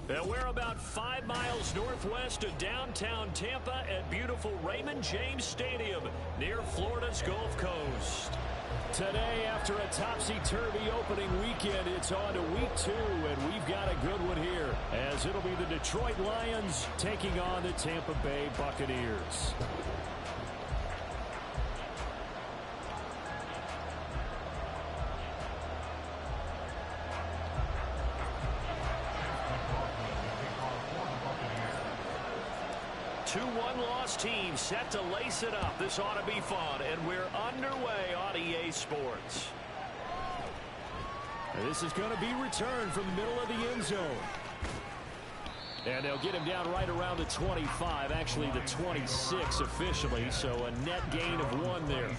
And we're about 5 miles northwest of downtown Tampa at beautiful Raymond James Stadium near Florida's Gulf Coast. Today, after a topsy-turvy opening weekend, it's on to week 2, and we've got a good one here, as it'll be the Detroit Lions taking on the Tampa Bay Buccaneers. Two one-loss teams set to lace it up. This ought to be fun, and we're underway on EA Sports. This is going to be returned from the middle of the end zone. And they'll get him down right around the 25, actually the 26 officially, so a net gain of 1 there.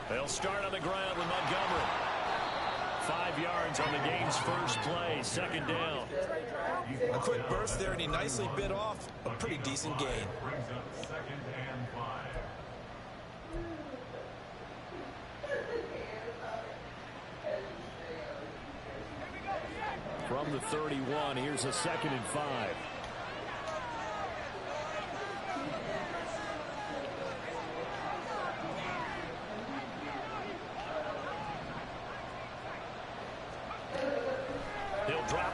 They'll start on the ground with Montgomery. 5 yards on the game's first play, second down. A quick burst there, and he nicely bit off a pretty decent gain. From the 31, here's a 2nd and 5.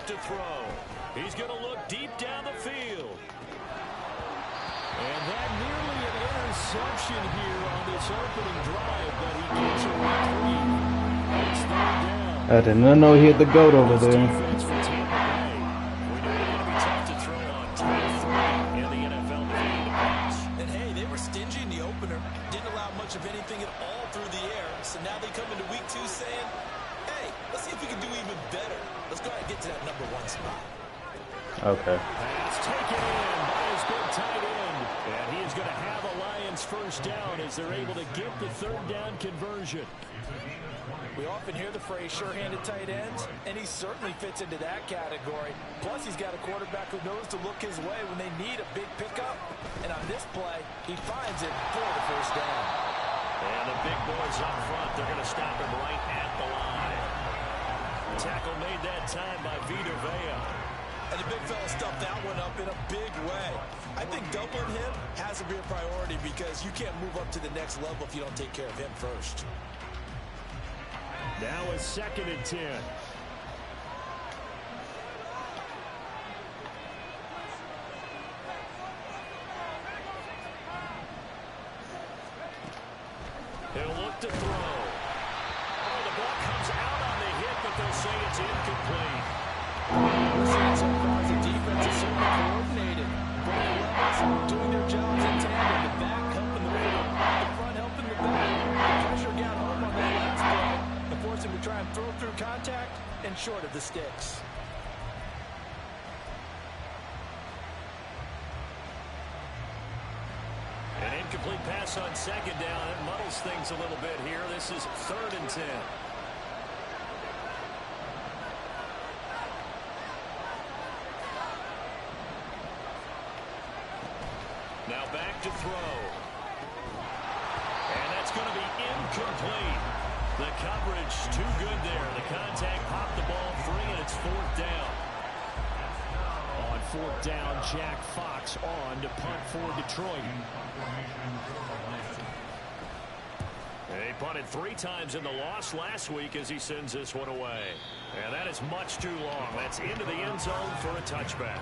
To throw. He's going to look deep down the field. And that nearly an interception here on this opening drive, but he gets a reprieve. It's 3rd down. I did not know he had the goat over there. Defense for Tampa Bay. We knew it was going to be tough to throw on top 3 in the NFL defending the pass. And hey, they were stingy in the opener. Didn't allow much of anything at all through the air. So now they come into week 2 saying, hey, let's see if we can do even better. Let's go ahead and get to that number 1 spot. Okay. Pass taken in by his big tight end. And he is going to have a Lions first down as they're able to get the 3rd down conversion. We often hear the phrase sure-handed tight ends, and he certainly fits into that category. Plus, he's got a quarterback who knows to look his way when they need a big pickup. And on this play, he finds it for the first down. And the big boys up front, they're going to stop him right at the line. Tackle made that time by Vita Vea. And the big fella stuffed that one up in a big way. I think doubling him has to be a priority because you can't move up to the next level if you don't take care of him first. Now a 2nd and 10. He'll look to throw. Oh, the ball comes out on the hit, but they'll say it's incomplete. We're seeing so far as the defense is certainly coordinated. Both levels doing their jobs in tandem. The back helping the middle, the front helping the back. The pressure got home on that last play and forced him to try and throw through contact and short of the sticks. An incomplete pass on 2nd down. It muddles things a little bit here. This is 3rd and 10. Now back to throw. And that's going to be incomplete. The coverage too good there. The contact popped the ball free, and it's 4th down. On 4th down, Jack Fox on to punt for Detroit. He punted 3 times in the loss last week as he sends this one away. And that is much too long. That's into the end zone for a touchback.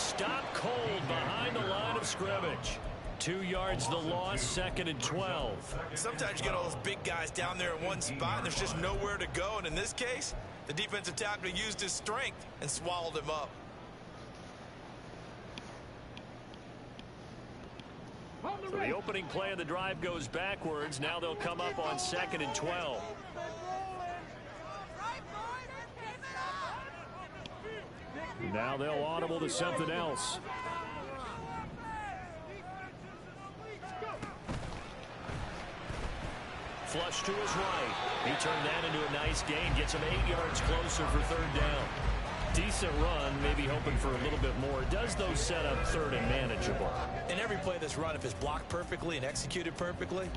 stopped cold behind the line of scrimmage. 2 yards the loss, 2nd and 12. Sometimes you get all those big guys down there in one spot, and there's just nowhere to go. And in this case, the defensive tackle used his strength and swallowed him up. So the opening play of the drive goes backwards. Now they'll come up on 2nd and 12. Now they'll audible to something else. Flush to his right. He turned that into a nice gain. Gets him 8 yards closer for 3rd down. Decent run, maybe hoping for a little bit more. Does those set up 3rd and manageable? In every play that's run, if it's blocked perfectly and executed perfectly,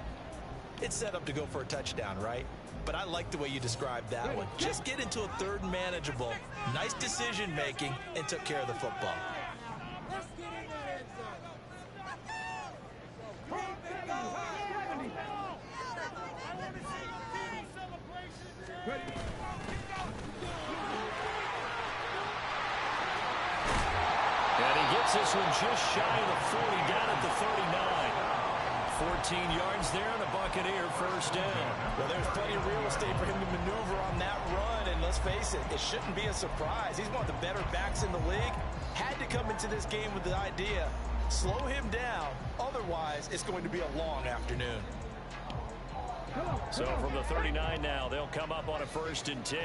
it's set up to go for a touchdown, right? But I like the way you described that one. Just get into a 3rd and manageable, nice decision making, and took care of the football. This one just shy of the 40, down at the 39. 14 yards there and a Buccaneer 1st down. Well, there's plenty of real estate for him to maneuver on that run, and let's face it, it shouldn't be a surprise. He's one of the better backs in the league. Had to come into this game with the idea, slow him down, otherwise it's going to be a long afternoon. So from the 39 now, they'll come up on a 1st and 10.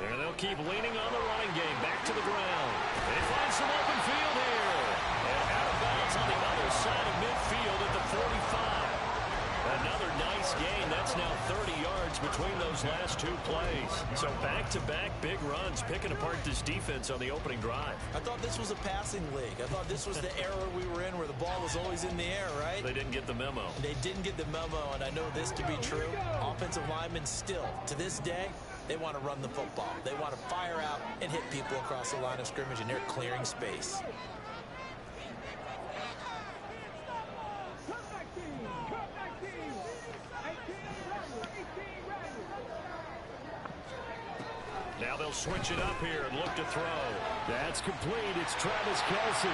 And they'll keep leaning on the running game. Back to the ground. They find some open field here. And out of bounds on the other side of midfield at the 45. Another nice gain. That's now 30 yards between those last 2 plays. So back-to-back big runs, picking apart this defense on the opening drive. I thought this was a passing league. I thought this was the era we were in where the ball was always in the air, right? They didn't get the memo. They didn't get the memo, and I know this to be true. Offensive linemen still, to this day, they want to run the football. They want to fire out and hit people across the line of scrimmage, and they're clearing space. Now they'll switch it up here and look to throw. That's complete. It's Travis Kelce.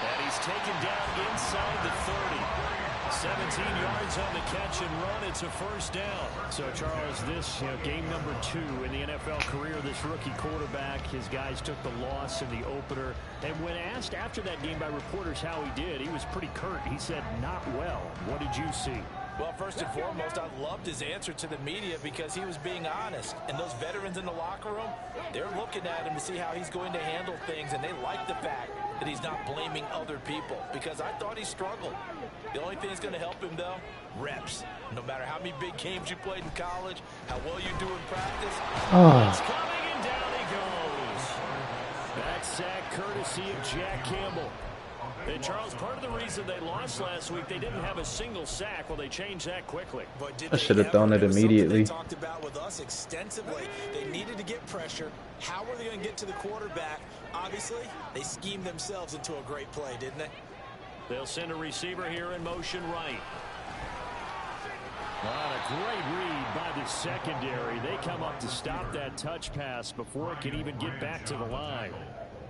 And he's taken down inside the 30. 17 yards on the catch and run. It's a 1st down. So, Charles, this game number 2 in the NFL career, this rookie quarterback, his guys took the loss in the opener. And when asked after that game by reporters how he did, he was pretty curt. He said, not well. What did you see? Well, first and foremost, I loved his answer to the media because he was being honest. And those veterans in the locker room, they're looking at him to see how he's going to handle things, and they like the fact that he's not blaming other people, because I thought he struggled. The only thing that's going to help him, though, reps. No matter how many big games you played in college, how well you do in practice. It's coming, and down he goes. That sack courtesy of Jack Campbell. And, Charles, part of the reason they lost last week, they didn't have a single sack. Well, they changed that quickly. I should have done it immediately. They talked about with us extensively. They needed to get pressure. How were they going to get to the quarterback? Obviously, they schemed themselves into a great play, didn't they? They'll send a receiver here in motion right. A great read by the secondary. They come up to stop that touch pass before it can even get back to the line.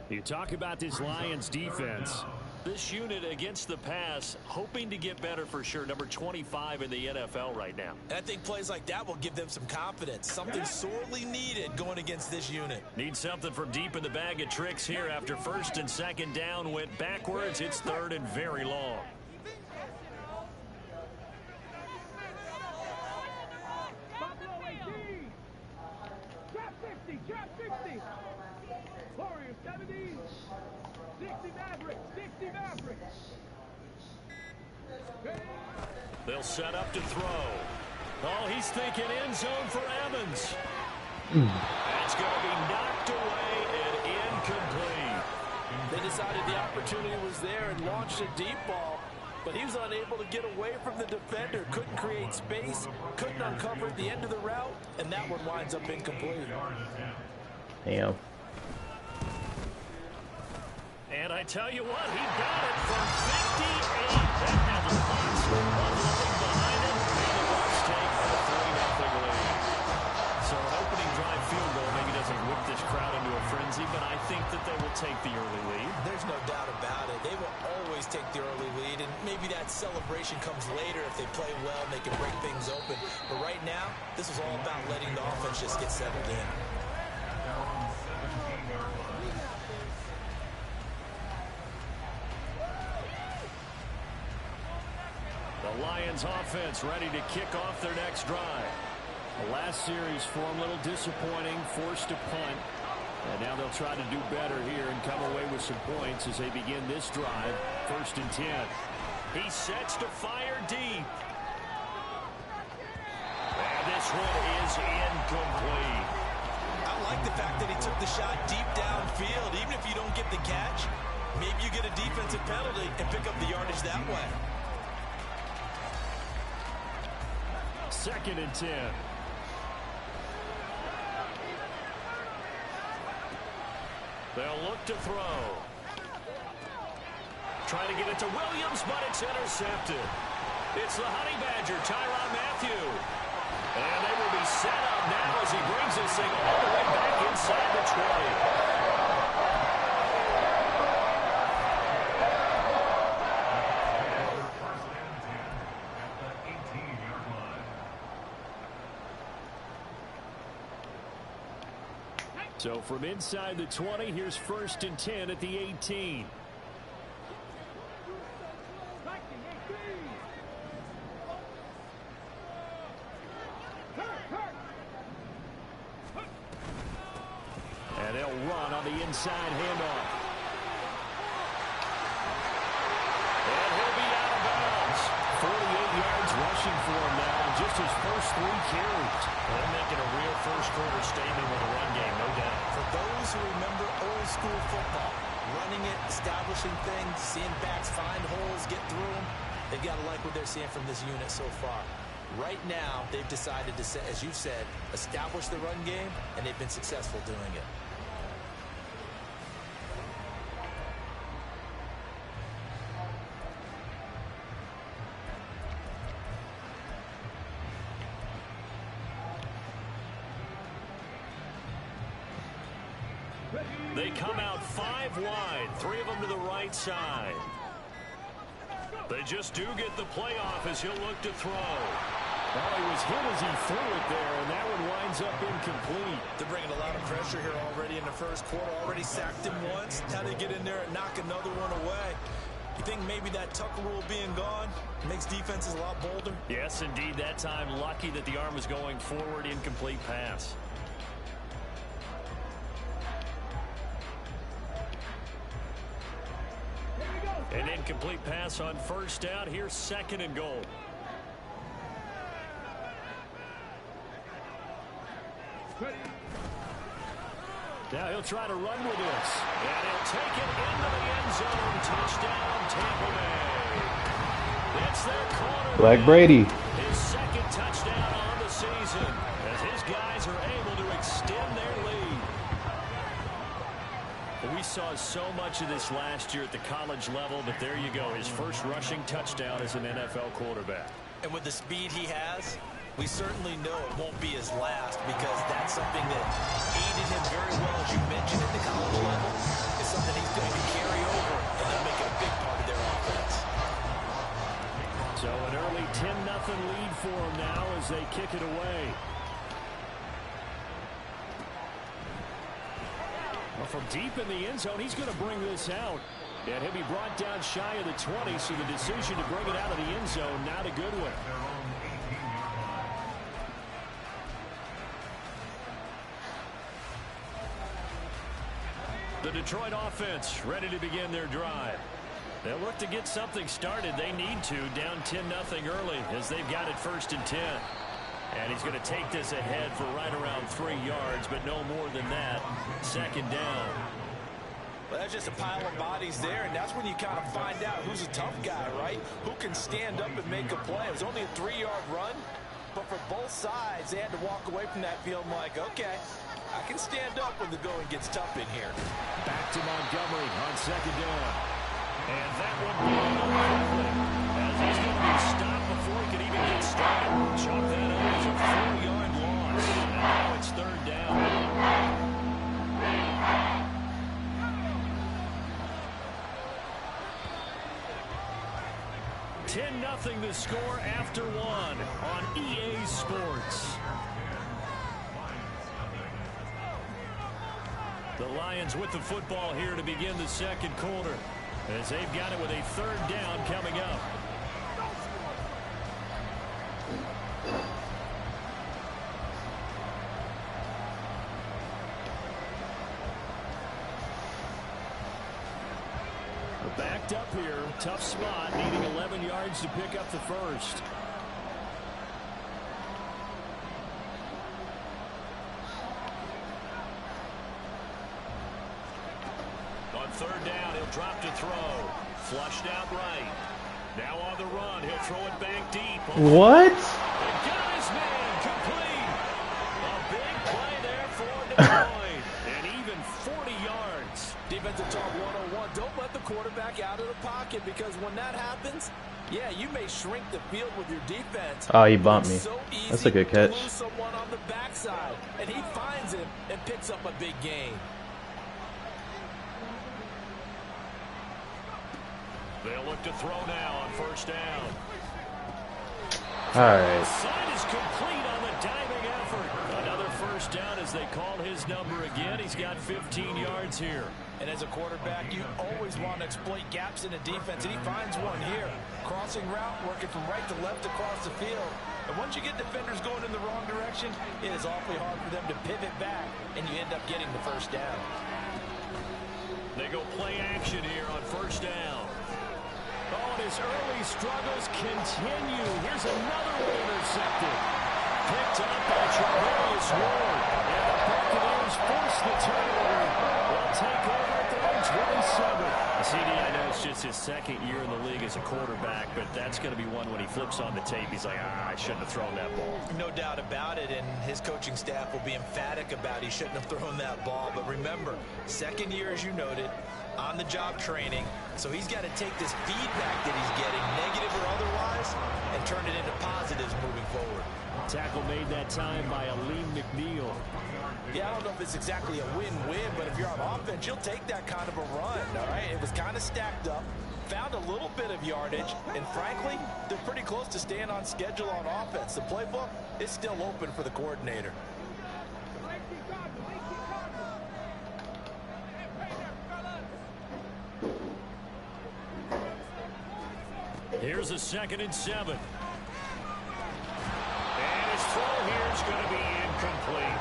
You talk about this Lions defense. This unit against the pass, hoping to get better for sure. Number 25 in the NFL right now. And I think plays like that will give them some confidence. Something sorely needed going against this unit. Need something from deep in the bag of tricks here after 1st and 2nd down went backwards. It's 3rd and very long. They'll set up to throw. Oh, he's thinking end zone for Evans. That's going to be knocked away and incomplete. They decided the opportunity was there and launched a deep ball, but he was unable to get away from the defender. Couldn't create space, couldn't uncover at the end of the route, and that one winds up incomplete. Damn. And I tell you what, he got it from 58. That had the box behind it. And the Bucs take a 3-0 lead. So an opening drive but I think that they will take the early lead. There's no doubt about it. They will always take the early lead, and maybe that celebration comes later if they play well and they can break things open. But right now, this is all about letting the offense just get settled in. The Lions offense ready to kick off their next drive. The last series for them a little disappointing, forced to punt. And now they'll try to do better here and come away with some points as they begin this drive. 1st and 10. He sets to fire deep. And this one is incomplete. I like the fact that he took the shot deep downfield. Even if you don't get the catch, maybe you get a defensive penalty and pick up the yardage that way. 2nd and 10. They'll look to throw. Trying to get it to Williams, but it's intercepted. It's the Honey Badger, Tyrann Mathieu. And they will be set up now as he brings this thing all the way back inside the 20. So from inside the 20, here's 1st and 10 at the 18. And they'll run on the inside handoff. And he'll be out of bounds. 48 yards rushing for him now in just his first 3 carries. They're making a real first-quarter statement with a run game, no doubt. For those who remember old-school football, running it, establishing things, seeing backs find holes, get through them, they've got to like what they're seeing from this unit so far. Right now, they've decided to, as you've said, establish the run game, and they've been successful doing it. They come out 5 wide, 3 of them to the right side. They just do get the playoff as he'll look to throw. Well, he was hit as he threw it there, and that one winds up incomplete. They're bringing a lot of pressure here already in the first quarter. Already sacked him once. Now they get in there and knock another one away. You think maybe that Tucker rule being gone makes defenses a lot bolder? Yes, indeed. That time, lucky that the arm was going forward. Incomplete pass. An incomplete pass on 1st down. Here's 2nd and goal. Now he'll try to run with this. And he'll take it into the end zone. Touchdown, Tampa Bay. It's their corner. Black Brady. His 2nd touchdown on the season as his guys are able to extend their lead. We saw so much of this last year at the college level, but there you go. His first rushing touchdown as an NFL quarterback. And with the speed he has, we certainly know it won't be his last, because that's something that aided him very well, as you mentioned, at the college level. It's something he's going to carry over, and they'll make it a big part of their offense. So an early 10-0 lead for him now as they kick it away. Well, from deep in the end zone, he's going to bring this out. And he'll be brought down shy of the 20, so the decision to bring it out of the end zone, not a good one. The Detroit offense ready to begin their drive. They'll look to get something started. They need to, down 10-0 early as they've got it 1st and 10. And he's going to take this ahead for right around 3 yards, but no more than that. 2nd down. Well, that's just a pile of bodies there, and that's when you kind of find out who's a tough guy, right? Who can stand up and make a play. It was only a 3-yard run, but for both sides, they had to walk away from that field like, okay, I can stand up when the going gets tough in here. Back to Montgomery on 2nd down. And that one blown up quickly as he's going to be stopped before he can even get started. Chalk that up as a 4-yard loss. And now it's 3rd down. 10-0 the score after one on EA Sports. The Lions with the football here to begin the second quarter, as they've got it with a third down coming up. Backed up here, tough spot, needing 11 yards to pick up the first. On third down, he'll drop to throw. Flushed out right. Now on the run, he'll throw it back deep. What? And got his man complete. A big play there for Detroit. And even 40 yards. Defensive talk 101. Don't let the quarterback out of the pocket, because when that happens, yeah, you may shrink the field with your defense. Oh, he bumped me. So That's a good catch. lose someone on the backside, and he finds him and picks up a big gain. They'll look to throw now on first down. All right. Side is complete on the diving effort. Another first down as they call his number again. He's got 15 yards here. And as a quarterback, you always want to exploit gaps in the defense, and he finds one here. Crossing route, working from right to left across the field. And once you get defenders going in the wrong direction, it is awfully hard for them to pivot back, and you end up getting the first down. They go play action here on first down. Oh, and his early struggles continue. Here's another one intercepted. Picked up by Charvarius Ward. And the Buccaneers force the turnover. They'll take over at their own 27. CD, I know it's just his second year in the league as a quarterback, but that's going to be one when he flips on the tape. He's like, I shouldn't have thrown that ball. No doubt about it, and his coaching staff will be emphatic about he shouldn't have thrown that ball. But remember, second year, as you noted, on-the-job training, so he's got to take this feedback that he's getting, negative or otherwise, and turn it into positives moving forward. Tackle made that time by Aleem McNeil. Yeah, I don't know if it's exactly a win-win, but if you're on offense, you'll take that kind of a run, all right? It was kind of stacked up, found a little bit of yardage, and frankly, they're pretty close to staying on schedule on offense. The playbook is still open for the coordinator. Here's a 2nd and 7. And his throw here is going to be incomplete.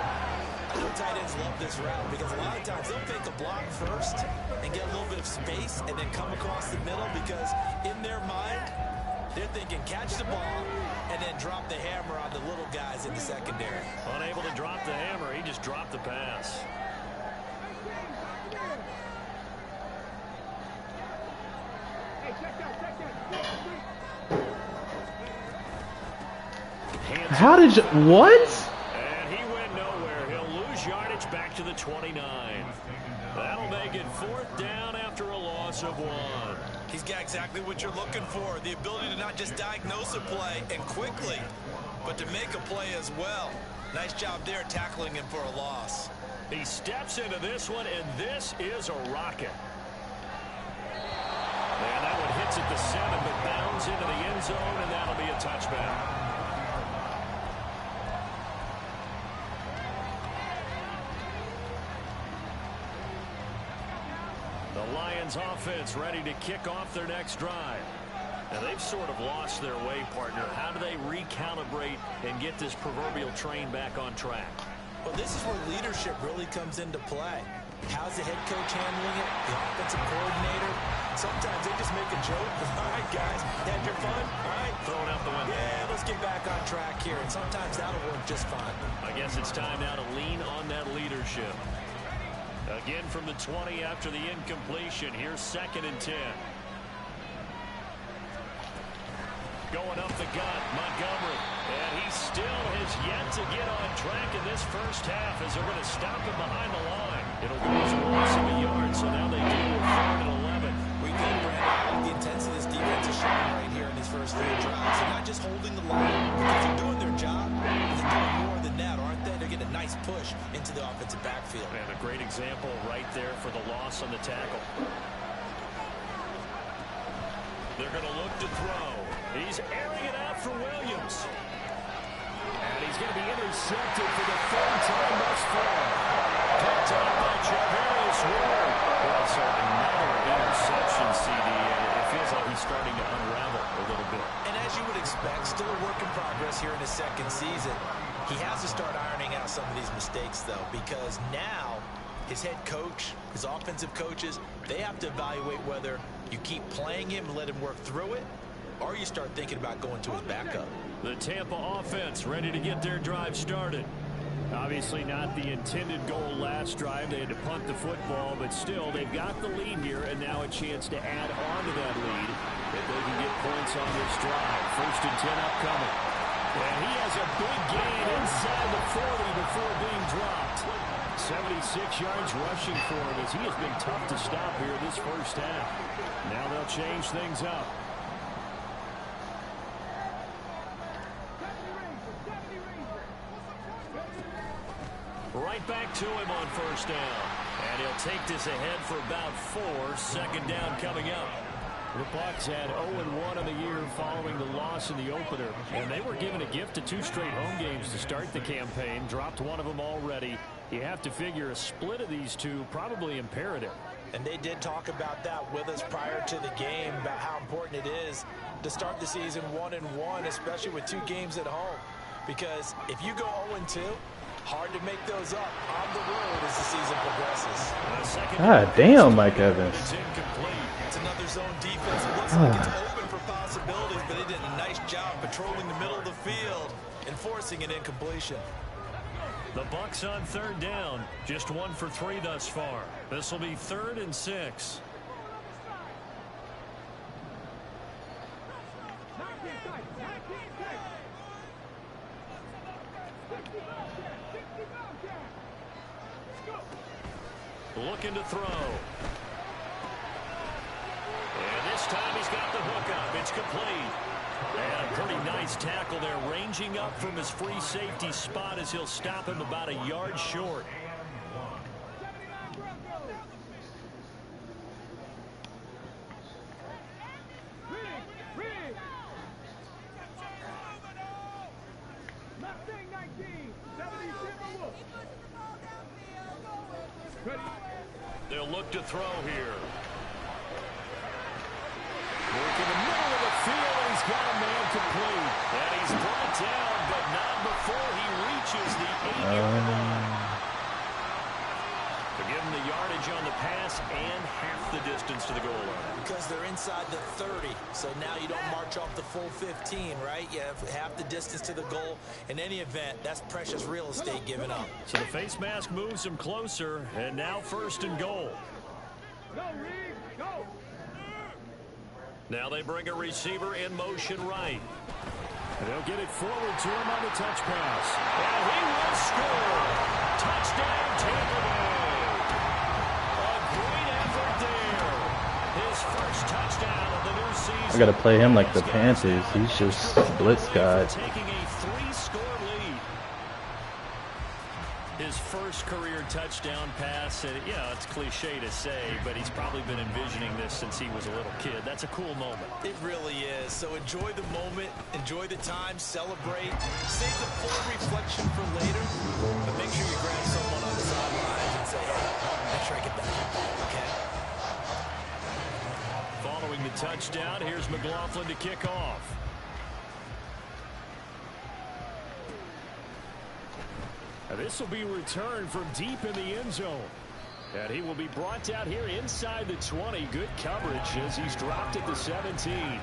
I know tight ends love this route because a lot of times they'll take a block first and get a little bit of space and then come across the middle, because in their mind, they're thinking catch the ball and then drop the hammer on the little guys in the secondary. Unable to drop the hammer, he just dropped the pass. How did you... What? And he went nowhere. He'll lose yardage back to the 29. That'll make it 4th down after a loss of 1. He's got exactly what you're looking for, the ability to not just diagnose a play and quickly, but to make a play as well. Nice job there tackling him for a loss. He steps into this one, and this is a rocket. And that one hits at the 7, but bounds into the end zone, and that'll be a touchback. The Lions offense ready to kick off their next drive. Now they've sort of lost their way, partner. How do they recalibrate and get this proverbial train back on track? Well, this is where leadership really comes into play. How's the head coach handling it? The offensive coordinator? Sometimes they just make a joke. All right, guys, had your fun? All right. Throw it out the window. Yeah, let's get back on track here. And sometimes that'll work just fine. I guess it's time now to lean on that leadership. Again from the 20 after the incompletion. Here's 2nd and 10. Going up the gut, Montgomery. And he still has yet to get on track in this first half, as they're going to stop him behind the line. It'll go as a loss of a yard, so now they deal with 3rd and 11. We think, Brandon, the intensity this defense is showing right here in these first 3 drives. They're not just holding the line because they're doing their job, but they're doing more than that, aren't they? They're getting a nice push into the offensive backfield. And a great example right there for the loss on the tackle. They're going to look to throw. He's airing it out for Williams. And he's going to be intercepted for the third time thus far. Picked up by Javarius Ward. Also another interception, CD, and it feels like he's starting to unravel a little bit. And as you would expect, still a work in progress here in his second season. He has to start ironing out some of these mistakes, though, because now his head coach, his offensive coaches, they have to evaluate whether you keep playing him and let him work through it, or you start thinking about going to his backup. The Tampa offense ready to get their drive started. Obviously not the intended goal last drive. They had to punt the football, but still, they've got the lead here, and now a chance to add on to that lead if they can get points on this drive. 1st and 10 upcoming. And he has a big gain inside the 40 before being dropped. 76 yards rushing for him as he has been tough to stop here this first half. Now they'll change things up. Right back to him on 1st down. And he'll take this ahead for about 4. 2nd down coming up. The Bucs had 0-1 on the year following the loss in the opener. And they were given a gift of 2 straight home games to start the campaign. Dropped one of them already. You have to figure a split of these two probably imperative. And they did talk about that with us prior to the game, about how important it is to start the season 1-1, especially with 2 games at home. Because if you go 0-2, hard to make those up on the road as the season progresses. God damn, Mike Evans. It's another zone defense. It looks like it's open for possibilities, but they did a nice job patrolling the middle of the field and forcing an incompletion. The Bucs on 3rd down. Just 1 for 3 thus far. This will be 3rd and 6. Looking to throw. And this time he's got the hook up. It's complete. And a pretty nice tackle there, ranging up from his free safety spot as he'll stop him about a yard short. They'll look to throw here. Work in the middle of the field, and he's got a man complete. And he's brought down, but not before he reaches the 8-yard line. To give him the yardage on the pass and half the distance to the goal line. Because they're inside the 30, so now you don't march off the full 15, right? You have half the distance to the goal. In any event, that's precious real estate given up. So the face mask moves him closer, and now 1st and goal. Go, Reed, go! Now they bring a receiver in motion right. And they'll get it forward to him on the touch pass. And he will score. Touchdown, Tampa Bay. A great effort there. His first touchdown of the new season. I gotta play him like the Panthers. He's just blitz god. Taking a 3-score lead. His first career touchdown pass, and yeah, it's cliche to say, but he's probably been envisioning this since he was a little kid. That's a cool moment. It really is. So enjoy the moment, enjoy the time, celebrate, save the full reflection for later, but make sure you grab someone on the sidelines and say, hey, make sure I get that, okay? Following the touchdown, here's McLaughlin to kick off. This will be returned from deep in the end zone. And he will be brought down here inside the 20. Good coverage as he's dropped at the 17.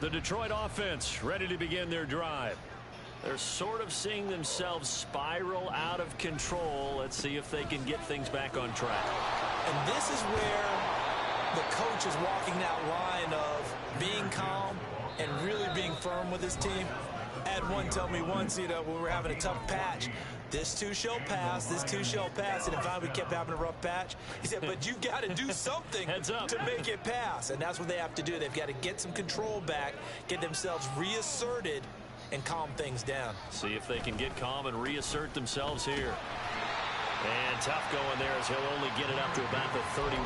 The Detroit offense ready to begin their drive. They're sort of seeing themselves spiral out of control. Let's see if they can get things back on track. And this is where the coach is walking that line of being calm and really being firm with his team. I had one tell me once, when we were having a tough patch, this too shall pass, this too shall pass, and finally we kept having a rough patch. He said, but you got to do something to make it pass, and that's what they have to do. They've got to get some control back, get themselves reasserted, and calm things down. See if they can get calm and reassert themselves here. And tough going there as he'll only get it up to about the 31.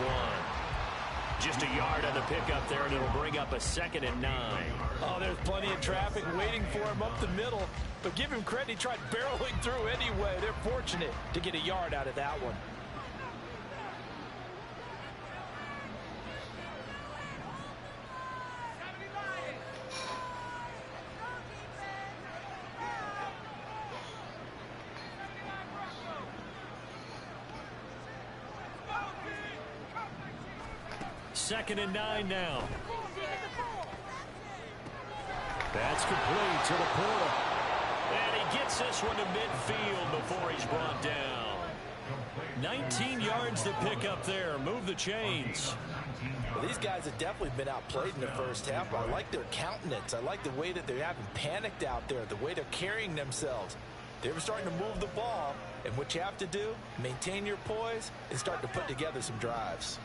Just a yard on the pickup there, and it'll bring up a 2nd and 9. Oh, there's plenty of traffic waiting for him up the middle. But give him credit, he tried barreling through anyway. They're fortunate to get a yard out of that one. Second and 9 now. That's complete to the Porter. And he gets this one to midfield before he's brought down. 19 yards to pick up there. Move the chains. Well, these guys have definitely been outplayed in the first half. I like their countenance. I like the way that they haven't panicked out there, the way they're carrying themselves. They're starting to move the ball, and what you have to do, maintain your poise and start to put together some drives.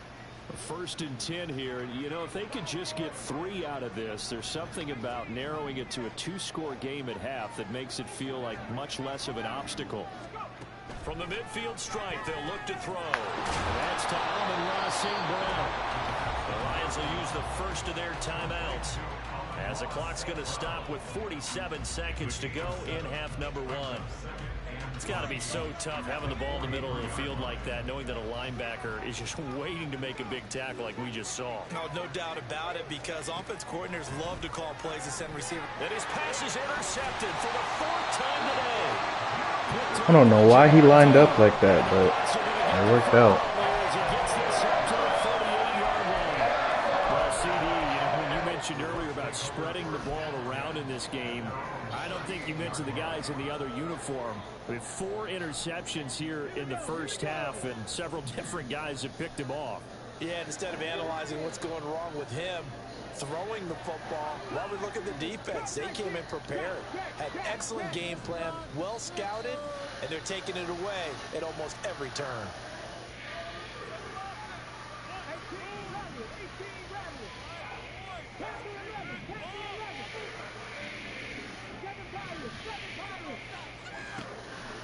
1st and 10 here. If they could just get 3 out of this, there's something about narrowing it to a 2-score game at half that makes it feel like much less of an obstacle. From the midfield stripe, they'll look to throw. That's to Amon-Ra St. Brown. The Lions will use the first of their timeouts as the clock's going to stop with 47 seconds to go in half number 1. It's got to be so tough having the ball in the middle of the field like that, knowing that a linebacker is just waiting to make a big tackle like we just saw. No doubt about it, because offense coordinators love to call plays to send receiver. And his pass is intercepted for the 4th time today. I don't know why he lined up like that, but it worked out. Earlier about spreading the ball around in this game. I don't think you mentioned the guys in the other uniform. We have 4 interceptions here in the first half, and several different guys have picked him off. Yeah, instead of analyzing what's going wrong with him, throwing the football, while we look at the defense, they came in prepared, had an excellent game plan, well scouted, and they're taking it away at almost every turn.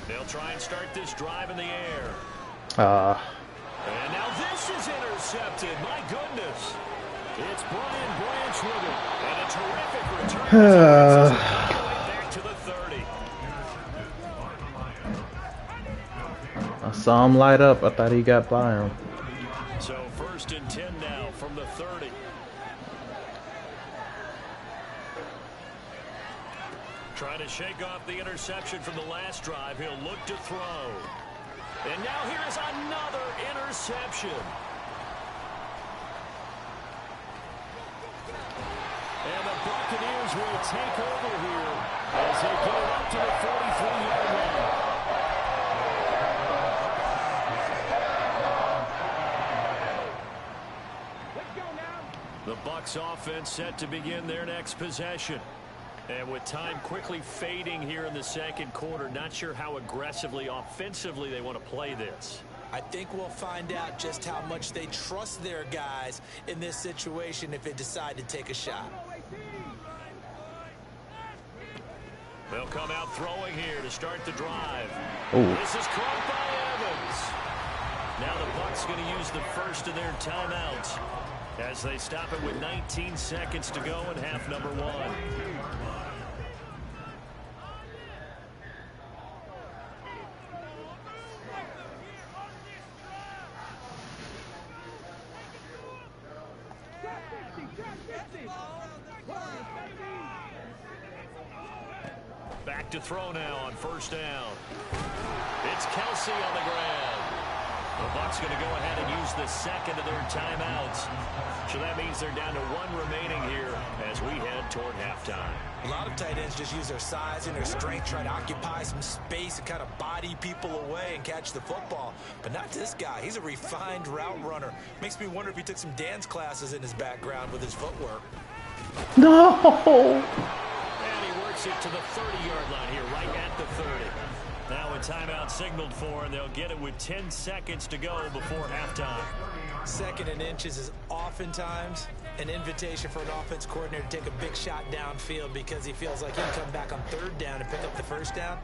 They'll try and start this drive in the air. And now this is intercepted. My goodness. It's Brian Branch with it. And a terrific return. Back to the 30. I saw him light up. I thought he got by him. So 1st and 10 now from the 30. Trying to shake off the interception from the last drive. He'll look to throw. And now here's another interception. And the Buccaneers will take over here as they get it up to the 43-yard line. The Bucs offense set to begin their next possession. And with time quickly fading here in the second quarter, not sure how aggressively, offensively they want to play this. I think we'll find out just how much they trust their guys in this situation if they decide to take a shot. They'll come out throwing here to start the drive. Ooh. This is caught by Evans. Now the Bucs going to use the first of their timeouts as they stop it with 19 seconds to go in half number 1. Back to throw now on 1st down. It's Kelsey on the ground. The Bucs going to go ahead and use the second of their timeouts. So that means they're down to 1 remaining here as we head toward halftime. A lot of tight ends just use their size and their strength, try to occupy some space and kind of body people away and catch the football. But not this guy. He's a refined route runner. Makes me wonder if he took some dance classes in his background with his footwork. No! And he converts it to the 30-yard line here, right at the 30. Now a timeout signaled for, and they'll get it with 10 seconds to go before halftime. 2nd and inches is oftentimes an invitation for an offense coordinator to take a big shot downfield because he feels like he can come back on 3rd down and pick up the 1st down.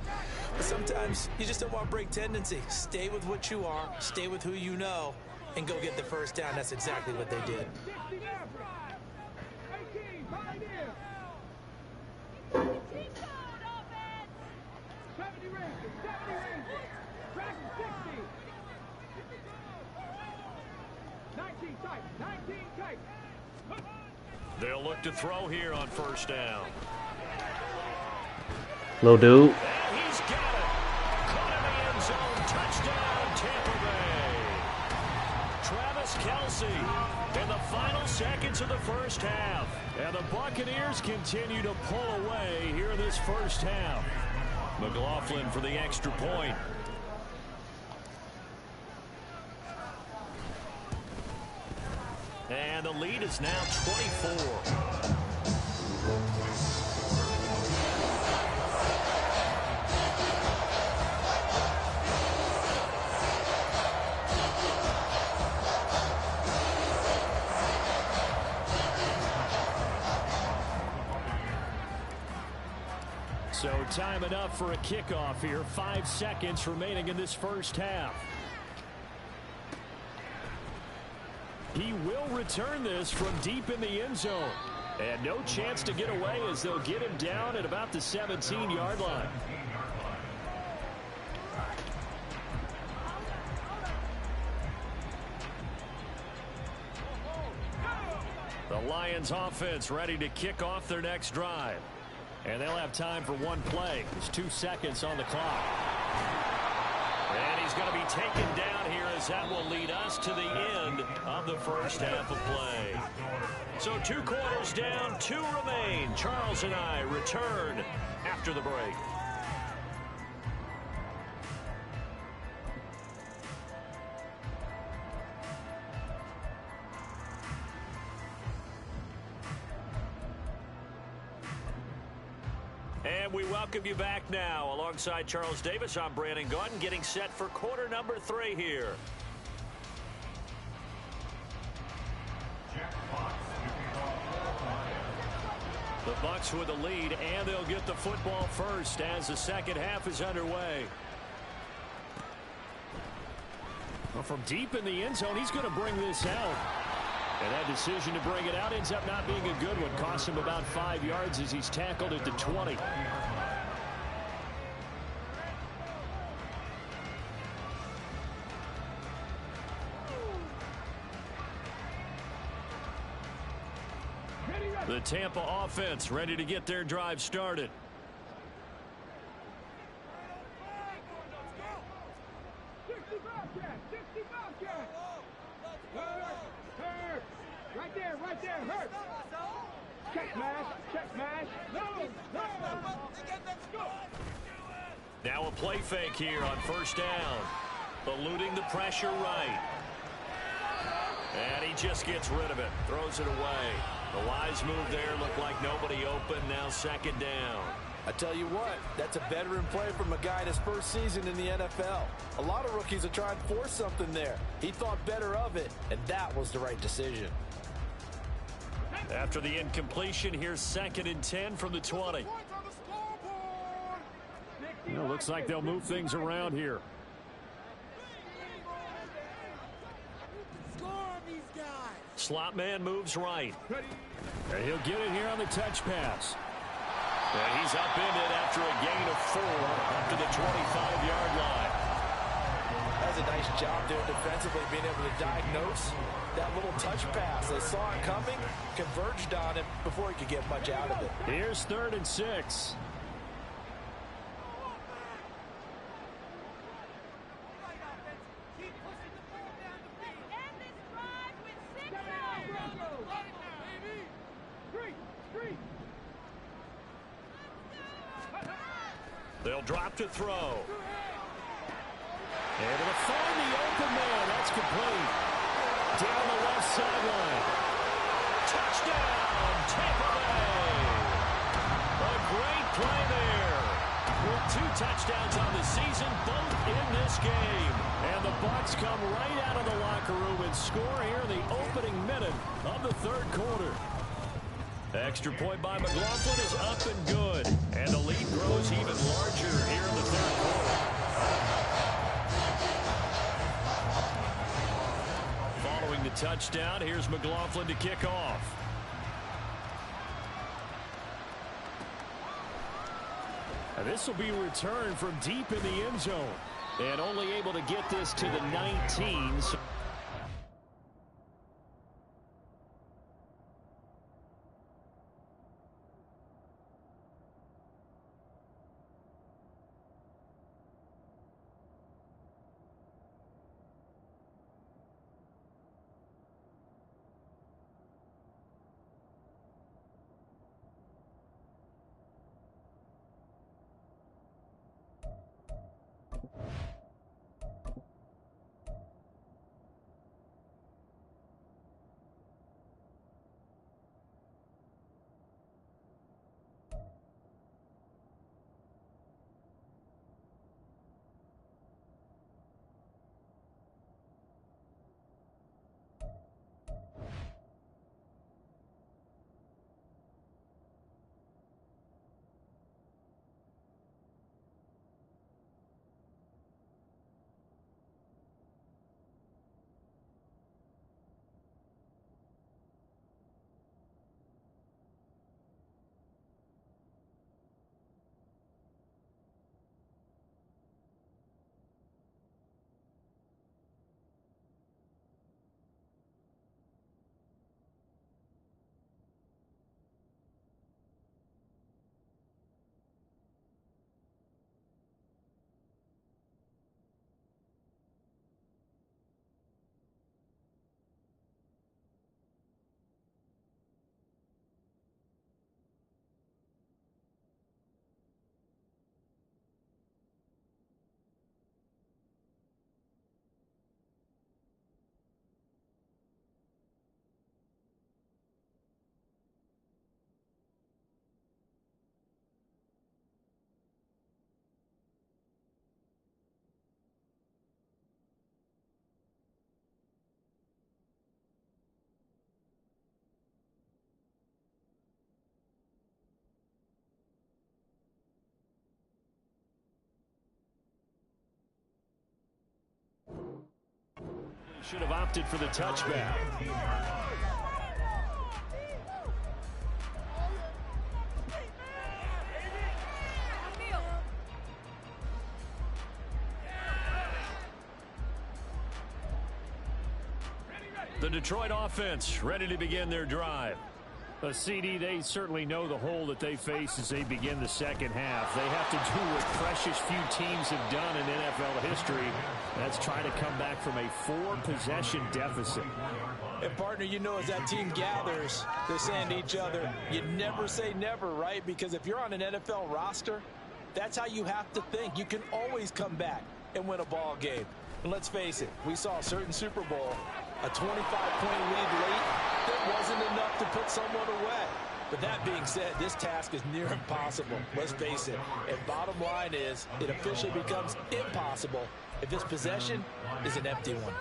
But sometimes you just don't want to break tendency. Stay with what you are, stay with who you know, and go get the 1st down. That's exactly what they did. 18, right here. 70 ranges, 70 ranges. Track 60. 19 tight, 19 tight. They'll look to throw here on 1st down. Little dude. And he's got it. Caught in the end zone. Touchdown, Tampa Bay. Travis Kelce in the final seconds of the 1st half. And the Buccaneers continue to pull away here in this 1st half. McLaughlin for the extra point. And the lead is now 24. So time enough for a kickoff here. 5 seconds remaining in this 1st half. He will return this from deep in the end zone. And no chance to get away as they'll get him down at about the 17-yard line. The Lions offense ready to kick off their next drive. And they'll have time for one play. There's 2 seconds on the clock. And he's going to be taken down here as that will lead us to the end of the 1st half of play. So 2 quarters down, 2 remain. Charles and I return after the break. And we welcome you back now. Alongside Charles Davis, I'm Brandon Gaudin, getting set for quarter number 3 here. The Bucs with the lead, and they'll get the football first as the 2nd half is underway. Well, from deep in the end zone, he's going to bring this out. And that decision to bring it out ends up not being a good one. Costs him about 5 yards as he's tackled at the 20. The Tampa offense ready to get their drive started. Right there, hurt. Check smash. No. Now a play fake here on 1st down. Eluding the pressure right. And he just gets rid of it. Throws it away. The wise move there. Looked like nobody open. Now 2nd down. I tell you what, that's a veteran play from a guy in his 1st season in the NFL. A lot of rookies are trying to force something there. He thought better of it, and that was the right decision. After the incompletion, here's 2nd and 10 from the 20. Looks like they'll move things around here. Slot man moves right. And he'll get it here on the touch pass. And he's upended after a gain of 4 up to the 25-yard line. That's a nice job there defensively, being able to diagnose that little touch pass. They saw it coming, converged on him before he could get much out of it. Here's 3rd and 6. They'll drop to throw. And to find the open man. That's complete. Down the left sideline. Touchdown, Tampa Bay. A great play there. With 2 touchdowns on the season, both in this game. And the Bucs come right out of the locker room and score here in the opening minute of the third quarter. Extra point by McLaughlin is up and good. And the lead grows even larger here in the third quarter. Following the touchdown, here's McLaughlin to kick off. And this will be returned from deep in the end zone. And only able to get this to the 19. Should have opted for the touchback. The Detroit offense ready to begin their drive. A CD, they certainly know the hole that they face as they begin the second half. They have to do what precious few teams have done in NFL history. That's try to come back from a 4-possession deficit. And, partner, you know, as that team gathers, they're saying to each other, you never say never, right? Because if you're on an NFL roster, that's how you have to think. You can always come back and win a ball game. And let's face it, we saw a certain Super Bowl, a 25-point lead late, that wasn't enough to put someone away. But that being said, this task is near impossible. Let's face it. And bottom line is, it officially becomes impossible if this possession is an empty one.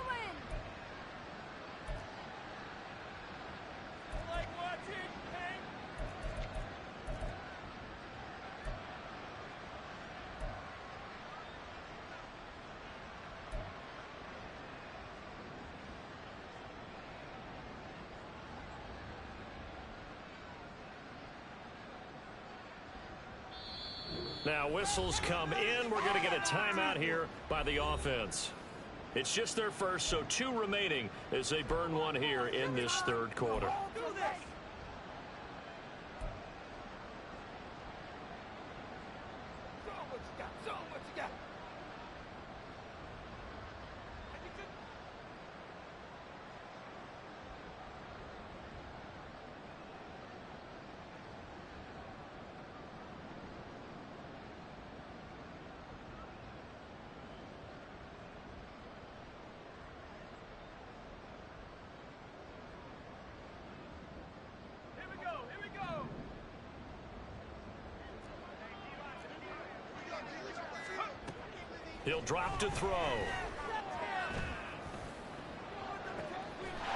Now whistles come in. We're going to get a timeout here by the offense. It's just their first, so 2 remaining as they burn one here in this third quarter. He'll drop to throw.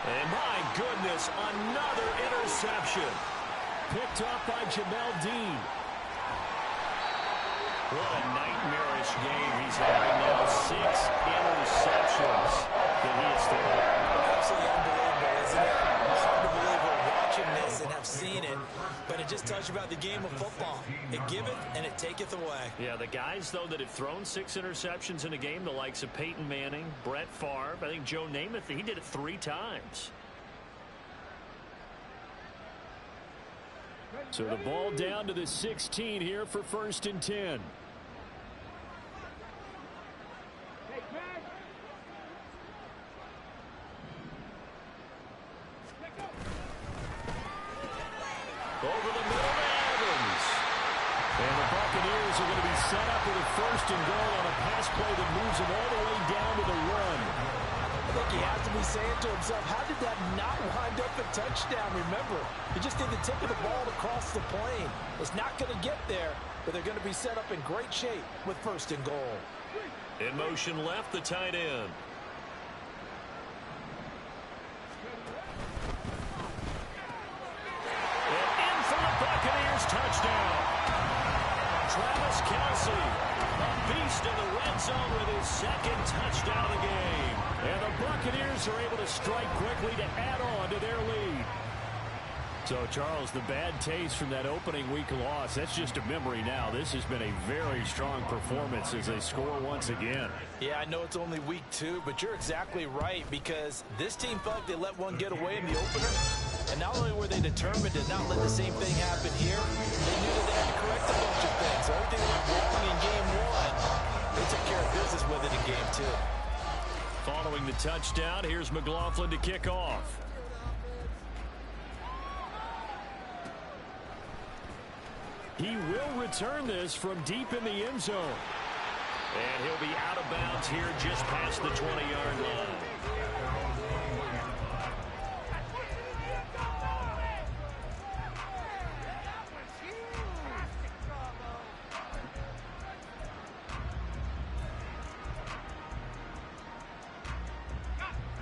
And my goodness, another interception. Picked off by Jamel Dean. What a nightmarish game he's having now. 6 interceptions that he has thrown. Absolutely unbelievable, isn't it? Hard to believe we're watching this and have seen it, but it just tells you about the game of football. It giveth and it taketh away. Yeah, the guys, though, that have thrown 6 interceptions in a game, the likes of Peyton Manning, Brett Favre, I think Joe Namath, he did it 3 times. So the ball down to the 16 here for 1st and 10. Over the middle to Evans. And the Buccaneers are going to be set up with a 1st and goal on a pass play that moves them all the way down to the 1. I think he has to be saying to himself, how did that not wind up a touchdown? Remember, he just did the tip of the ball across the plane. It's not going to get there, but they're going to be set up in great shape with 1st and goal. In motion left, the tight end. And in for the Buccaneers, touchdown. Travis Kelce, a beast in the red zone with his 2nd touchdown of the game. And the Buccaneers are able to strike quickly to add on to their lead. So, Charles, the bad taste from that opening week loss, that's just a memory now. This has been a very strong performance as they score once again. Yeah, I know it's only week 2, but you're exactly right, because this team felt like they let one get away in the opener. And not only were they determined to not let the same thing happen here, they knew that they had to correct a bunch of things. So everything that went wrong in game 1, they took care of business with it in game 2. Following the touchdown, here's McLaughlin to kick off. He will return this from deep in the end zone. And he'll be out of bounds here just past the 20-yard line.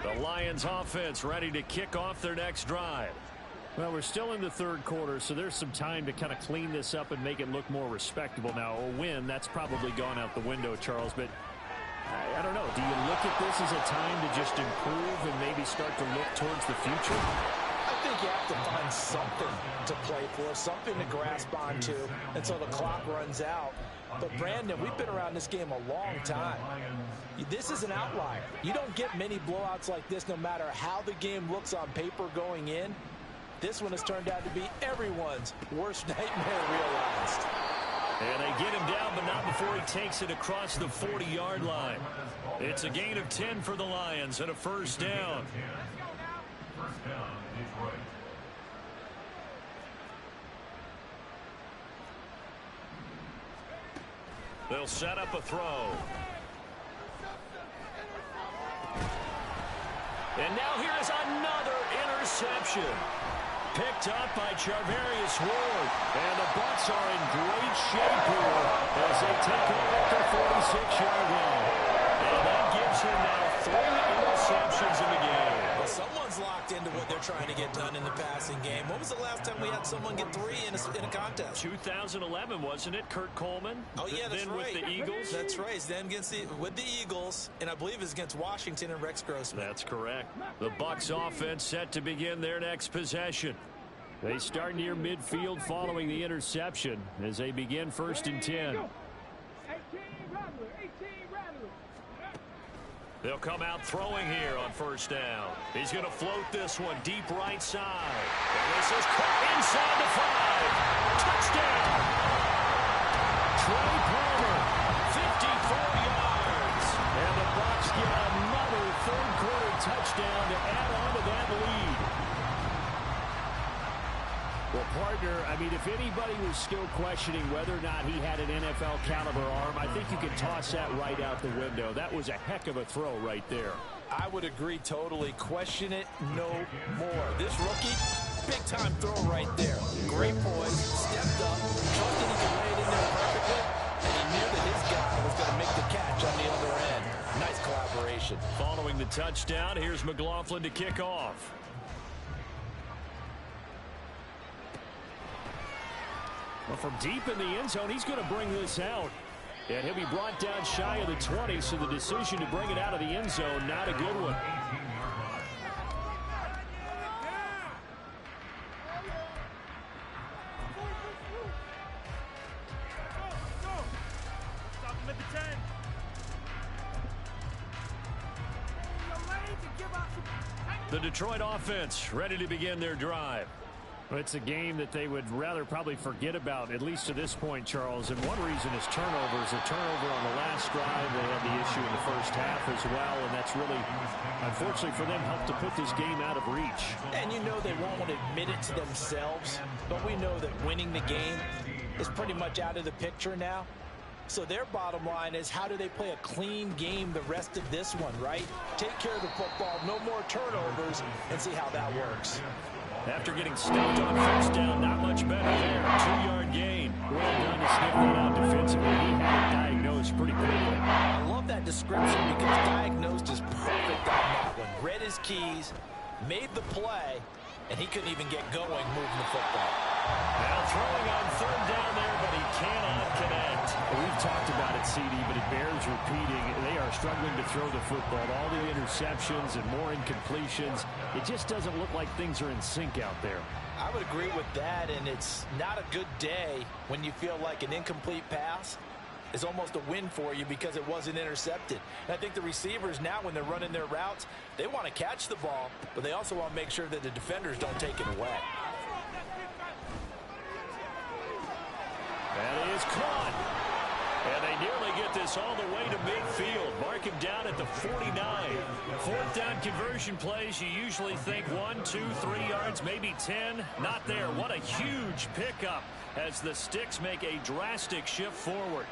The Lions offense ready to kick off their next drive. Well, we're still in the 3rd quarter, so there's some time to kind of clean this up and make it look more respectable. Now, a win, that's probably gone out the window, Charles, but I don't know. Do you look at this as a time to just improve and maybe start to look towards the future? I think you have to find something to play for, something to grasp onto until the clock runs out. But, Brandon, we've been around this game a long time. This is an outlier. You don't get many blowouts like this no matter how the game looks on paper going in. This one has turned out to be everyone's worst nightmare realized. And they get him down, but not before he takes it across the 40-yard line. It's a gain of 10 for the Lions and a 1st down. They'll set up a throw. And now here is another interception. Picked up by Charvarius Ward. And the Bucs are in great shape here as they take over at their 46-yard line. And that gives him now 3 interceptions in the game. Well, someone's locked into what they're trying to get done in the passing game. When was the last time we had someone get 3 in a contest? 2011, wasn't it? Kurt Coleman? Oh, yeah, that's then right. With the Eagles? That's right. Then with the Eagles, and I believe it's against Washington and Rex Grossman. That's correct. The Bucs offense set to begin their next possession. They start near midfield following the interception as they begin 1st and 10. They'll come out throwing here on 1st down. He's going to float this one deep right side. And this is caught inside the 5. Touchdown! Trey Palmer, 54 yards. And the Bucs get another 3rd quarter touchdown to add on to that lead. Well, partner, I mean, if anybody was still questioning whether or not he had an NFL caliber arm, I think you can toss that right out the window. That was a heck of a throw right there. I would agree totally. Question it no more. This rookie, big-time throw right there. Great poise, stepped up, trusted he could lay it in there perfectly, and he knew that his guy was going to make the catch on the other end. Nice collaboration. Following the touchdown, here's McLaughlin to kick off. Well, from deep in the end zone, he's going to bring this out. And he'll be brought down shy of the 20, so the decision to bring it out of the end zone, not a good one. The Detroit offense ready to begin their drive. It's a game that they would rather probably forget about, at least to this point, Charles. And one reason is turnovers. A turnover on the last drive. They had the issue in the first half as well, and that's really, unfortunately for them, helped to put this game out of reach. And you know they won't admit it to themselves, but we know that winning the game is pretty much out of the picture now. So their bottom line is, how do they play a clean game the rest of this one, right? Take care of the football, no more turnovers, and see how that works. After getting stuffed on first down, not much better there. 2-yard gain. Well done to sniff that out defensively. He had it diagnosed pretty quickly. I love that description because diagnosed is perfect on that one. Read his keys, made the play, and he couldn't even get going moving the football. Now throwing on third down there, but he cannot connect. We've talked about it, CD, but it bears repeating. They are struggling to throw the football. All the interceptions and more incompletions. It just doesn't look like things are in sync out there. I would agree with that, and it's not a good day when you feel like an incomplete pass is almost a win for you because it wasn't intercepted. And I think the receivers now, when they're running their routes, they want to catch the ball, but they also want to make sure that the defenders don't take it away. That is caught. And they nearly get this all the way to midfield. Mark him down at the 49. Fourth down conversion plays, you usually think 1, 2, 3 yards, maybe 10. Not there. What a huge pickup as the Sticks make a drastic shift forward.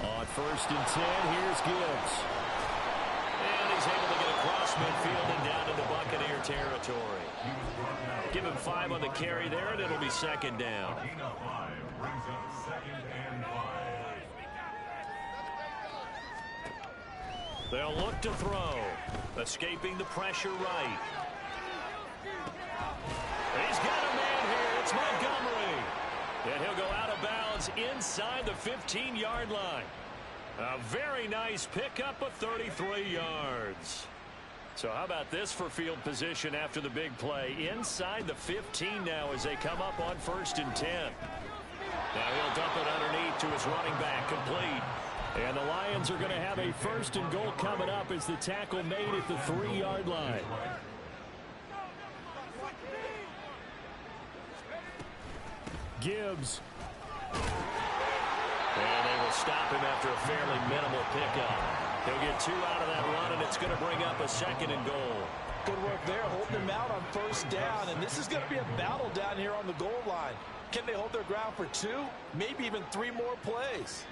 On first and 10, here's Gibbs. And he's able to get across midfield and down into Buccaneer territory. Give him 5 on the carry there, and it'll be second down. They'll look to throw. Escaping the pressure right. He's got a man here. It's Montgomery. And he'll go out of bounds inside the 15-yard line. A very nice pickup of 33 yards. So how about this for field position after the big play? Inside the 15 now as they come up on first and 10. Now he'll dump it underneath to his running back, complete. And the Lions are going to have a first and goal coming up as the tackle made at the 3-yard line. Gibbs. And they will stop him after a fairly minimal pickup. He'll get 2 out of that run, and it's going to bring up a second and goal. Good work there, holding him out on first down, and this is going to be a battle down here on the goal line. Can they hold their ground for 2, maybe even 3 more plays?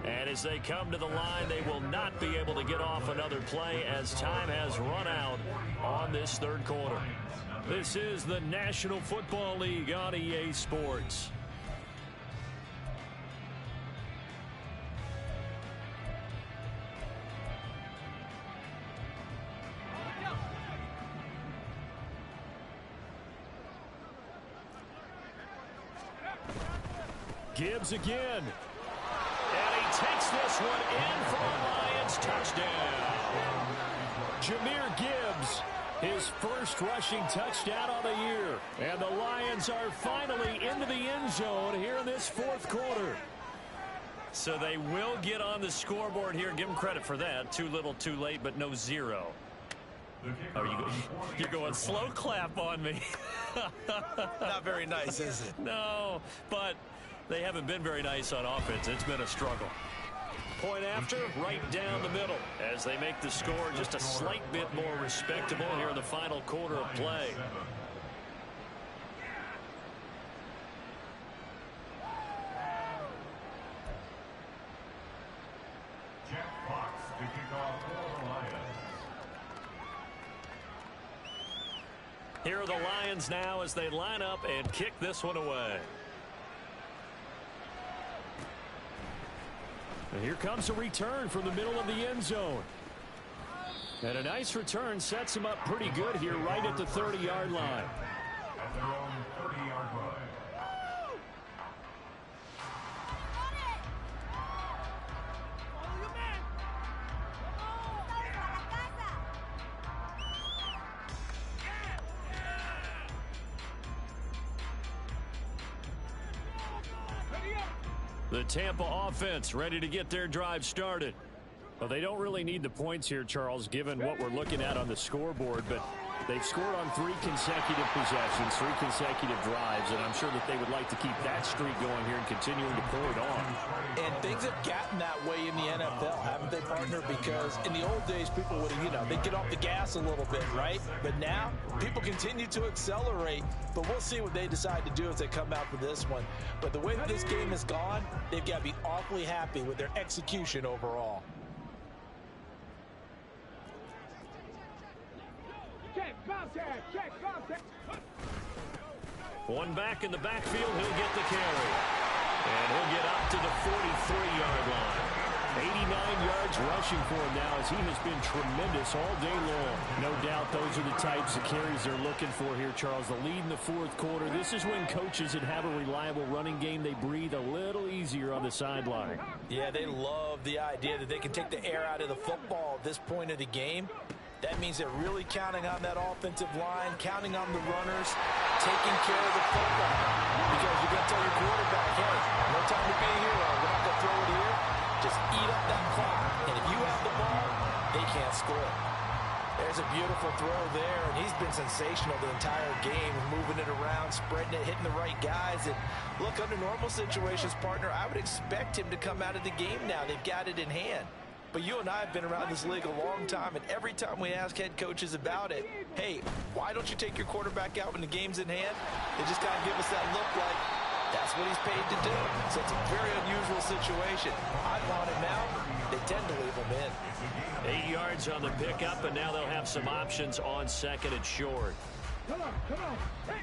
And as they come to the line, they will not be able to get off another play as time has run out on this third quarter. This is the National Football League on EA Sports. Gibbs again. And he takes this one in for a Lions touchdown. Jahmyr Gibbs, his first rushing touchdown on the year. And the Lions are finally into the end zone here in this fourth quarter. So they will get on the scoreboard here. Give them credit for that. Too little, too late, but no 0. Oh, you're going slow clap on me. Not very nice, is it? No, but they haven't been very nice on offense. It's been a struggle. Point after, right down the middle as they make the score just a slight bit more respectable here in the final quarter of play. Here are the Lions now as they line up and kick this one away. And here comes a return from the middle of the end zone. And a nice return sets him up pretty good here right at the 30-yard line. At their own 30-yard line. The Tampa offense ready to get their drive started. Well, they don't really need the points here, Charles, given what we're looking at on the scoreboard, but they've scored on 3 consecutive possessions, 3 consecutive drives, and I'm sure that they would like to keep that streak going here and continuing to pull it on. And things have gotten that way in the NFL, haven't they, partner? Because in the old days, people would, they'd get off the gas a little bit, right? But now, people continue to accelerate, but we'll see what they decide to do as they come out for this one. But the way that this game has gone, they've got to be awfully happy with their execution overall. One back in the backfield, he'll get the carry. And he'll get up to the 43-yard line. 89 yards rushing for him now as he has been tremendous all day long. No doubt those are the types of carries they're looking for here, Charles. The lead in the fourth quarter. This is when coaches that have a reliable running game, they breathe a little easier on the sideline. Yeah, they love the idea that they can take the air out of the football at this point of the game. That means they're really counting on that offensive line, counting on the runners, taking care of the football. Because you're going to tell your quarterback, hey, no time to be a hero. We're not going to throw it here. Just eat up that clock. And if you have the ball, they can't score. There's a beautiful throw there, and he's been sensational the entire game, moving it around, spreading it, hitting the right guys. And look, under normal situations, partner, I would expect him to come out of the game now. They've got it in hand. But you and I have been around this league a long time, and every time we ask head coaches about it, hey, why don't you take your quarterback out when the game's in hand? They just kind of give us that look like that's what he's paid to do. So it's a very unusual situation. I want him now. They tend to leave him in. 8 yards on the pickup, and now they'll have some options on second and short. Come on, come on. Hey.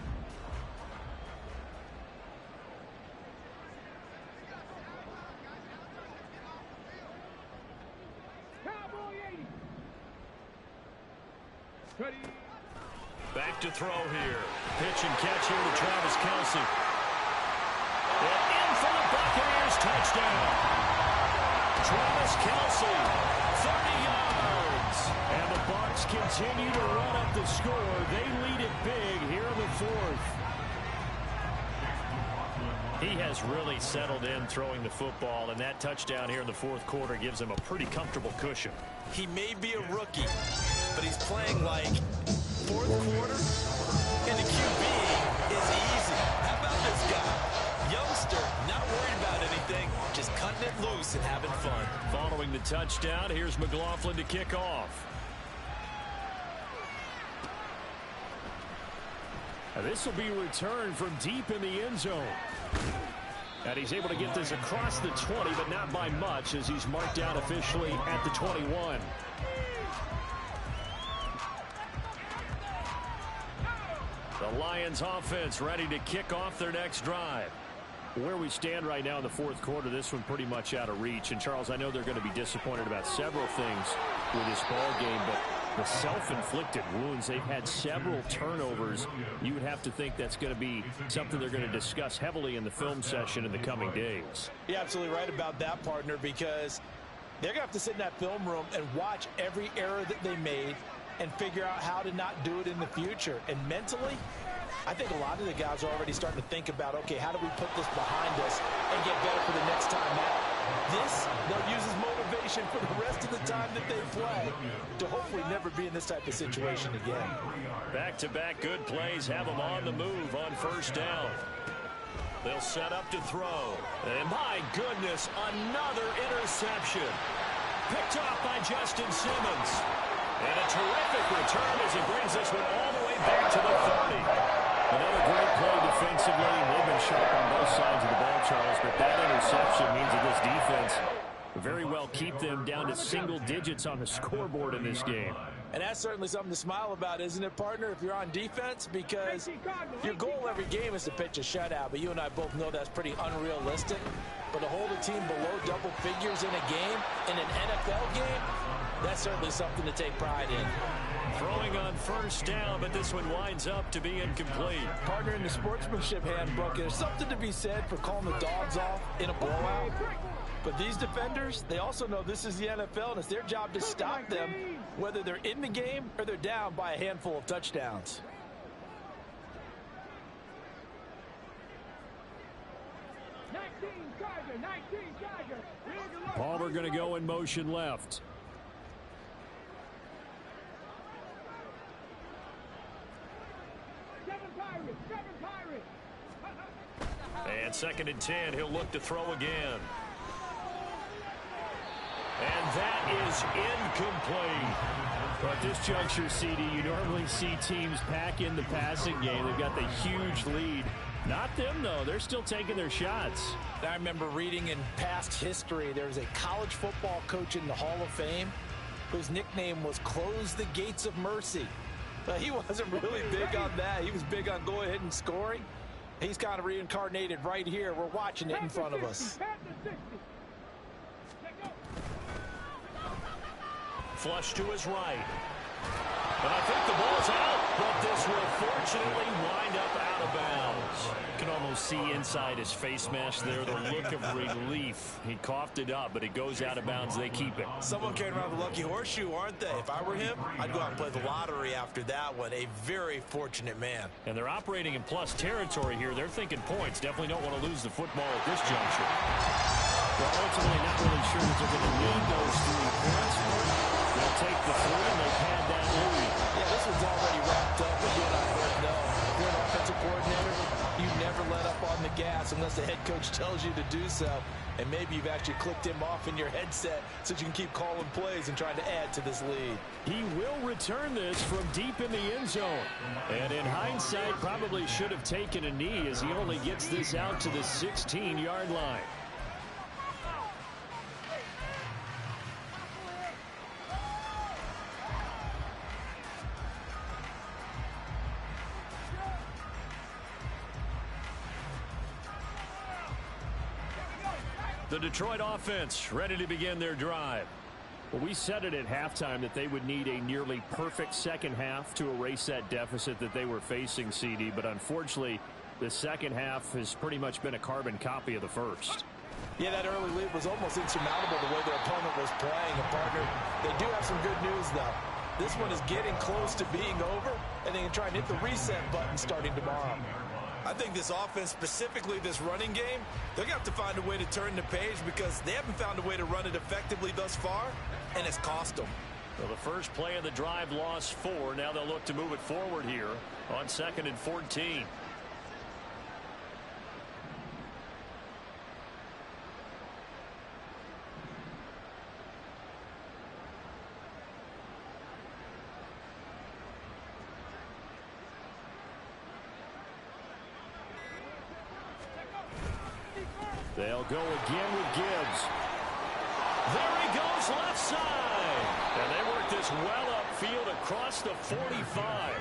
Back to throw here. Pitch and catch here to Travis Kelce. And in for the Buccaneers, touchdown. Travis Kelce, 30 yards. And the Bucs continue to run up the score. They lead it big here in the fourth. He has really settled in throwing the football, and that touchdown here in the fourth quarter gives him a pretty comfortable cushion. He may be a rookie, but he's playing like fourth quarter, and the QB is easy. How about this guy? Youngster, not worried about anything, just cutting it loose and having fun. Following the touchdown, here's McLaughlin to kick off. Now this will be returned from deep in the end zone. And he's able to get this across the 20, but not by much as he's marked down officially at the 21. The Lions offense ready to kick off their next drive. Where we stand right now in the fourth quarter, this one pretty much out of reach. And, Charles, I know they're going to be disappointed about several things with this ball game, but the self-inflicted wounds, they've had several turnovers. You would have to think that's going to be something they're going to discuss heavily in the film session in the coming days. You're absolutely right about that, partner, because they're going to have to sit in that film room and watch every error that they made and figure out how to not do it in the future. And mentally, I think a lot of the guys are already starting to think about, okay, how do we put this behind us and get better for the next time out? This, they'll use as motivation for the rest of the time that they play to hopefully never be in this type of situation again. Back-to-back good plays have them on the move on first down. They'll set up to throw. And my goodness, another interception. Picked off by Justin Simmons. And a terrific return as he brings this one all the way back to the 30. Another great play defensively. They've been sharp on both sides of the ball, Charles, but that interception means that this defense very well keep them down to single digits on the scoreboard in this game. And that's certainly something to smile about, isn't it, partner, if you're on defense? Because your goal every game is to pitch a shutout, but you and I both know that's pretty unrealistic. But to hold a team below double figures in a game, in an NFL game, that's certainly something to take pride in. Throwing on first down, but this one winds up to be incomplete. Partner, in the sportsmanship handbook, there's something to be said for calling the dogs off in a blowout. But these defenders, they also know this is the NFL, and it's their job to stop them, whether they're in the game or they're down by a handful of touchdowns. Palmer going to go in motion left. And 2nd and 10, he'll look to throw again. And that is incomplete. But at this juncture, CD, you normally see teams pack in the passing game. They've got the huge lead. Not them, though. They're still taking their shots. I remember reading in past history, there was a college football coach in the Hall of Fame whose nickname was Close the Gates of Mercy. But he wasn't really big on that. He was big on go ahead and scoring. He's kind of reincarnated right here. We're watching it in front of us. Flush to his right. And I think the ball's out, but this will fortunately wind up out of bounds. You can almost see inside his face mask there the look of relief. He coughed it up, but it goes out of bounds. They keep it. Someone carrying around the lucky horseshoe, aren't they? If I were him, I'd go out and play the lottery after that one. A very fortunate man. And they're operating in plus territory here. They're thinking points. Definitely don't want to lose the football at this juncture. Well, ultimately not really sure that they're going to need those 3 points. They'll take the 3 and they've had that lead. Yeah, this one's already wrapped up, but you and I both know. If you're an offensive coordinator, you never let up on the gas unless the head coach tells you to do so. And maybe you've actually clicked him off in your headset so you can keep calling plays and trying to add to this lead. He will return this from deep in the end zone. And in hindsight, probably should have taken a knee as he only gets this out to the 16-yard line. The Detroit offense ready to begin their drive. Well, we said it at halftime that they would need a nearly perfect second half to erase that deficit that they were facing, CD. But unfortunately, the second half has pretty much been a carbon copy of the first. Yeah, that early lead was almost insurmountable the way their opponent was playing. And partner, they do have some good news, though. This one is getting close to being over, and they can try and hit the reset button starting tomorrow. I think this offense, specifically this running game, they're going to have to find a way to turn the page because they haven't found a way to run it effectively thus far, and it's cost them. Well, the first play of the drive lost 4. Now they'll look to move it forward here on 2nd and 14. They'll go again with Gibbs. There he goes left side. And they work this well upfield across the 45.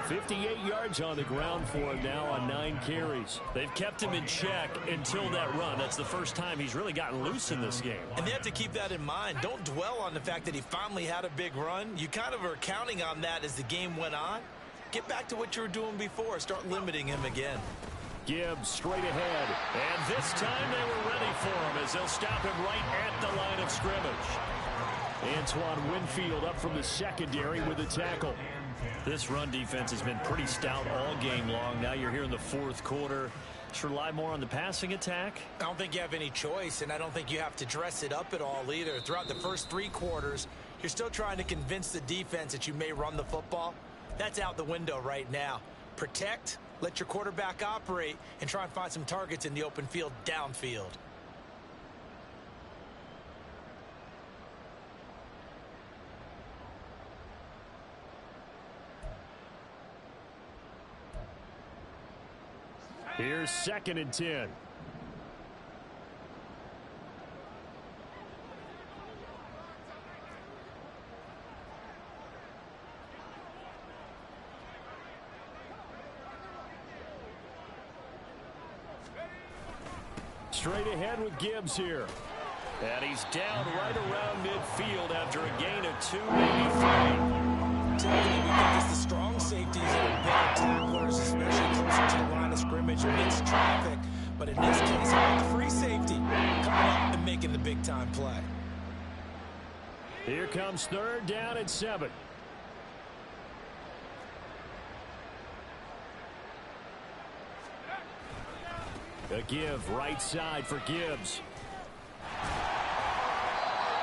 58 yards on the ground for him now on 9 carries. They've kept him in check until that run. That's the first time he's really gotten loose in this game. And they have to keep that in mind. Don't dwell on the fact that he finally had a big run. You kind of are counting on that as the game went on. Get back to what you were doing before. Start limiting him again. Gibbs straight ahead. And this time they were ready for him as they'll stop him right at the line of scrimmage. Antoine Winfield up from the secondary with the tackle. This run defense has been pretty stout all game long. Now you're here in the 4th quarter. Just rely more on the passing attack. I don't think you have any choice, and I don't think you have to dress it up at all either. Throughout the first 3 quarters, you're still trying to convince the defense that you may run the football. That's out the window right now. Protect, let your quarterback operate, and try and find some targets in the open field downfield. Here's 2nd and 10. straight ahead with Gibbs here. And he's down right around midfield after a gain of 2, maybe 3. Typically, we think it's the strong safeties that are better tacklers, especially closer to the line of scrimmage amidst traffic. But in this case, how about the free safety coming up and making the big-time play? Here comes 3rd down and 7. A give right side for Gibbs.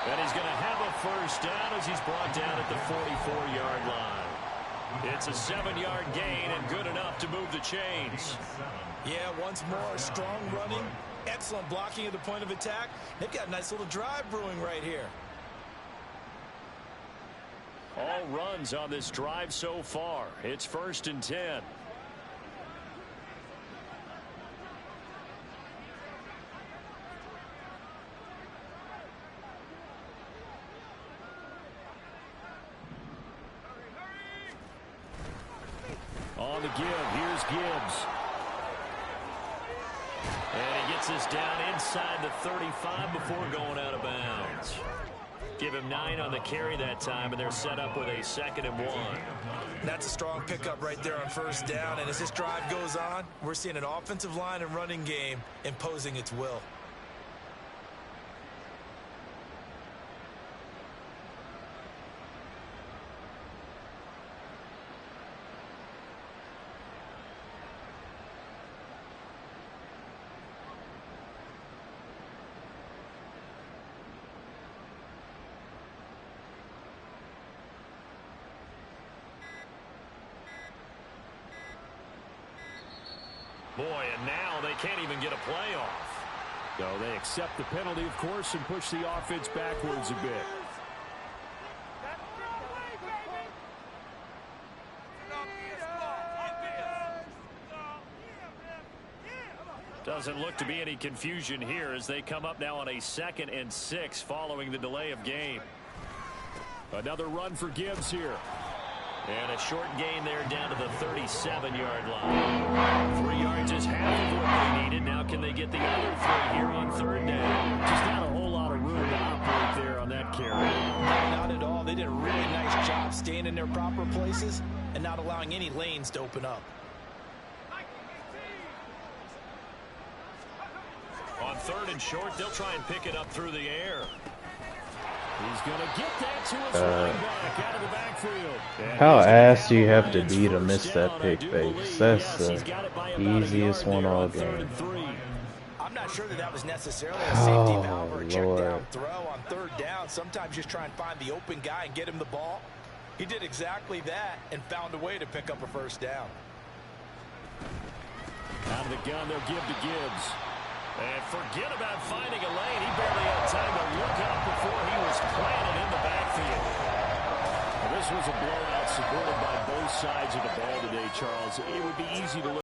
And he's going to have a first down as he's brought down at the 44-yard line. It's a 7-yard gain and good enough to move the chains. Yeah, once more, strong running, excellent blocking at the point of attack. They've got a nice little drive brewing right here. All runs on this drive so far. It's 1st and 10. On the give, here's Gibbs. And he gets us down inside the 35 before going out of bounds. Give him 9 on the carry that time, and they're set up with a 2nd and 1. That's a strong pickup right there on 1st down, and as this drive goes on, we're seeing an offensive line and running game imposing its will. Boy, and now they can't even get a play off. So they accept the penalty, of course, and push the offense backwards a bit. Doesn't look to be any confusion here as they come up now on a 2nd and 6 following the delay of game. Another run for Gibbs here. And a short gain there down to the 37-yard line. 3 yards is half of what they needed. Now can they get the other 3 here on 3rd down? Just not a whole lot of room to operate there on that carry. Not at all. They did a really nice job staying in their proper places and not allowing any lanes to open up. On 3rd and short, they'll try and pick it up through the air. He's going to get that to his running back out of the backfield. How ass do you have to be to miss that pick base? That's the easiest one all game. I'm not sure that was necessarily a safety valve or a check Lord. down throw on 3rd down. Sometimes just try and find the open guy and get him the ball. He did exactly that and found a way to pick up a 1st down. Out of the gun, they'll give to Gibbs. And forget about finding a lane. He barely had time to look up before he was planted in the backfield. Well, this was a blowout supported by both sides of the ball today, Charles. It would be easy to look